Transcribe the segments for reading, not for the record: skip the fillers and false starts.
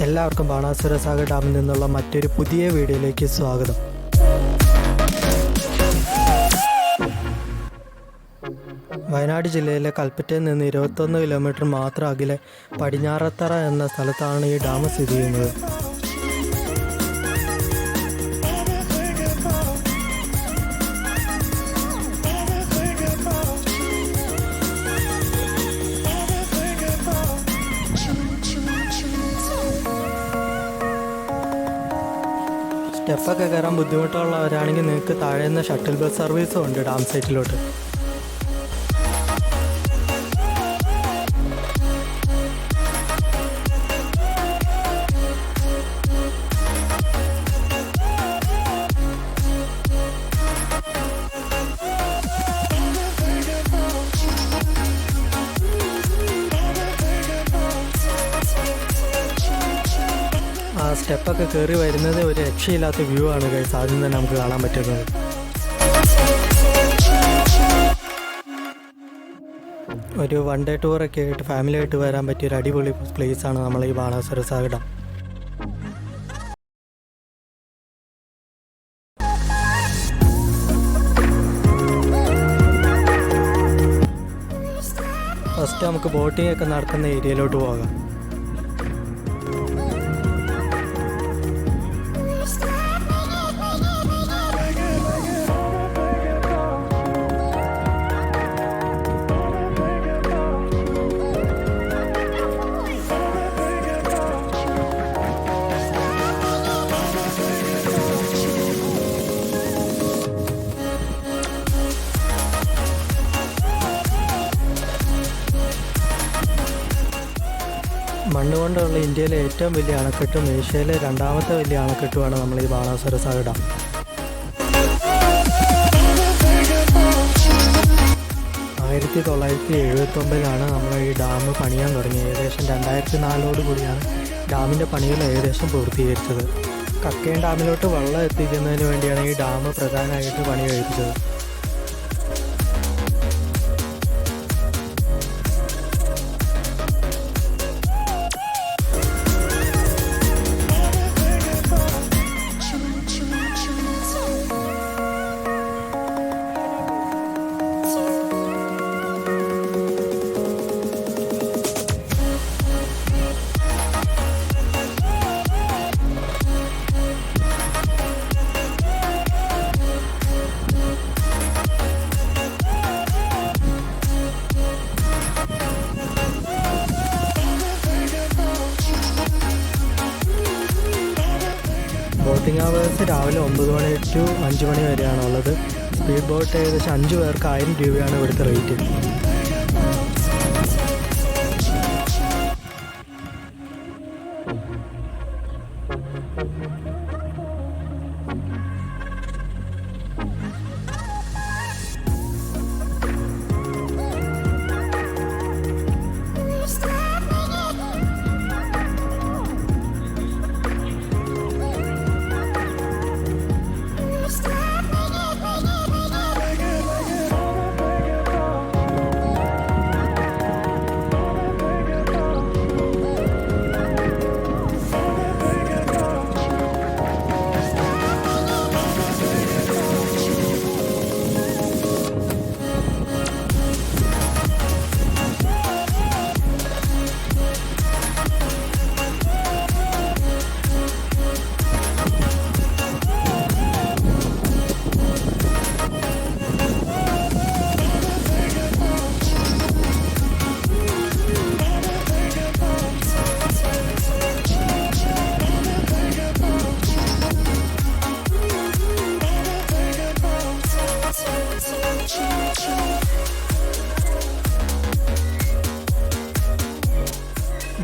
എല്ലാവർക്കും ബാണാസുര ഡാമിൽ നിന്നുള്ള മറ്റൊരു പുതിയ വീഡിയോയിലേക്ക് സ്വാഗതം. വയനാട് ജില്ലയിലെ കൽപ്പറ്റയിൽ നിന്ന് 21 കിലോമീറ്റർ മാത്രം അകലെ പടിഞ്ഞാറത്തറ എന്ന സ്ഥലത്താണ് ഈ ഡാം സ്ഥിതി ചെയ്യുന്നത്. സ്റ്റെപ്പൊക്കെ കയറാൻ ബുദ്ധിമുട്ടുള്ളവരാണെങ്കിൽ നിങ്ങൾക്ക് താഴെ നിന്ന് ഷട്ടിൽ ബസ് സർവീസും ഉണ്ട് ഡാം സൈറ്റിലോട്ട്. ആ സ്റ്റെപ്പൊക്കെ കയറി വരുന്നത് ഒരു രക്ഷയില്ലാത്ത വ്യൂ ആണ് ഗൈസ്. ആദ്യം തന്നെ നമുക്ക് കാണാൻ പറ്റുന്നത്. ഒരു വൺ ഡേ ടൂറൊക്കെ ആയിട്ട് ഫാമിലി ആയിട്ട് വരാൻ പറ്റിയ ഒരു അടിപൊളി പ്ലേസ് ആണ് നമ്മൾ ഈ ബാണാസുര ഡാം. ഫസ്റ്റ് നമുക്ക് ബോട്ടിംഗ് ഒക്കെ നടക്കുന്ന ഏരിയയിലോട്ട് പോകാം. മണ്ണ് കൊണ്ടുള്ള ഇന്ത്യയിലെ ഏറ്റവും വലിയ അണക്കെട്ടും ഏഷ്യയിലെ രണ്ടാമത്തെ വലിയ അണക്കെട്ടുമാണ് നമ്മൾ ഈ ബാണാസുര ഡാം. ആയിരത്തി 1979 നമ്മൾ ഈ ഡാം പണിയാൻ തുടങ്ങിയത്. ഏകദേശം 2004 കൂടിയാണ് ഡാമിൻ്റെ പണികൾ ഏകദേശം പൂർത്തീകരിച്ചത്. കക്കയം ഡാമിലോട്ട് വെള്ളം എത്തിക്കുന്നതിന് വേണ്ടിയാണ് ഈ ഡാം പ്രധാനമായിട്ട് പണി കഴിപ്പിച്ചത്. ബോട്ടിംഗ് അവേഴ്സ് രാവിലെ 9 മണി ടു 5 മണി വരെയാണുള്ളത്. സ്പീഡ് ബോട്ട് ഏകദേശം 5 പേർക്ക് 1000 രൂപയാണ് ഇവിടുത്തെ റേറ്റ്.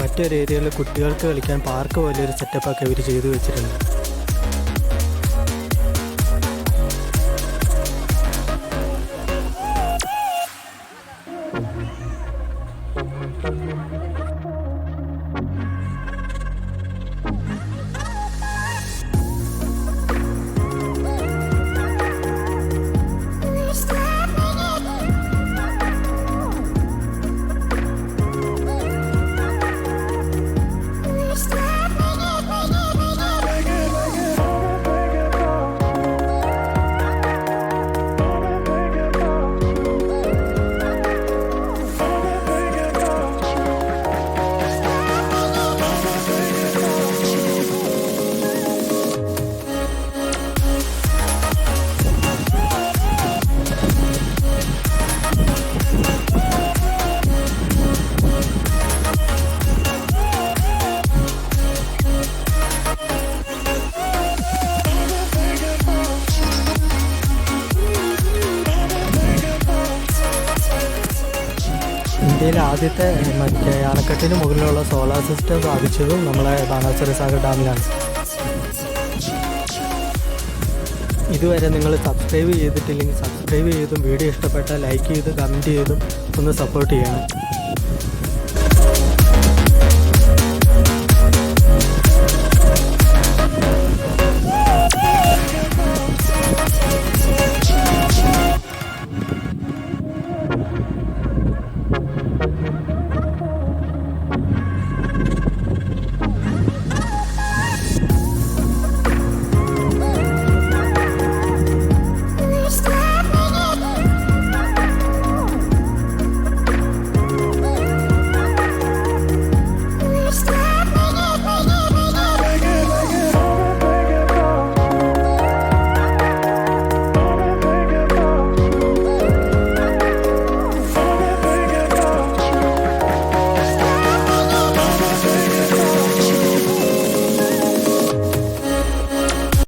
മറ്റൊരു ഏരിയയിൽ കുട്ടികൾക്ക് കളിക്കാൻ പാർക്ക് പോലെയൊരു സെറ്റപ്പൊക്കെ ഇവർ ചെയ്തു വെച്ചിട്ടുണ്ട്. ഇന്ത്യയിലെ ആദ്യത്തെ മറ്റേ അണക്കെട്ടിന് മുകളിലുള്ള സോളാർ സിസ്റ്റം സ്ഥാപിച്ചതും നമ്മളെ ബാണാസുര സാഗർ ഡാമിലാണ്. ഇതുവരെ നിങ്ങൾ സബ്സ്ക്രൈബ് ചെയ്തിട്ടില്ലെങ്കിൽ സബ്സ്ക്രൈബ് ചെയ്തും വീഡിയോ ഇഷ്ടപ്പെട്ടാൽ ലൈക്ക് ചെയ്തും കമൻറ്റ് ചെയ്തും ഒന്ന് സപ്പോർട്ട് ചെയ്യണം.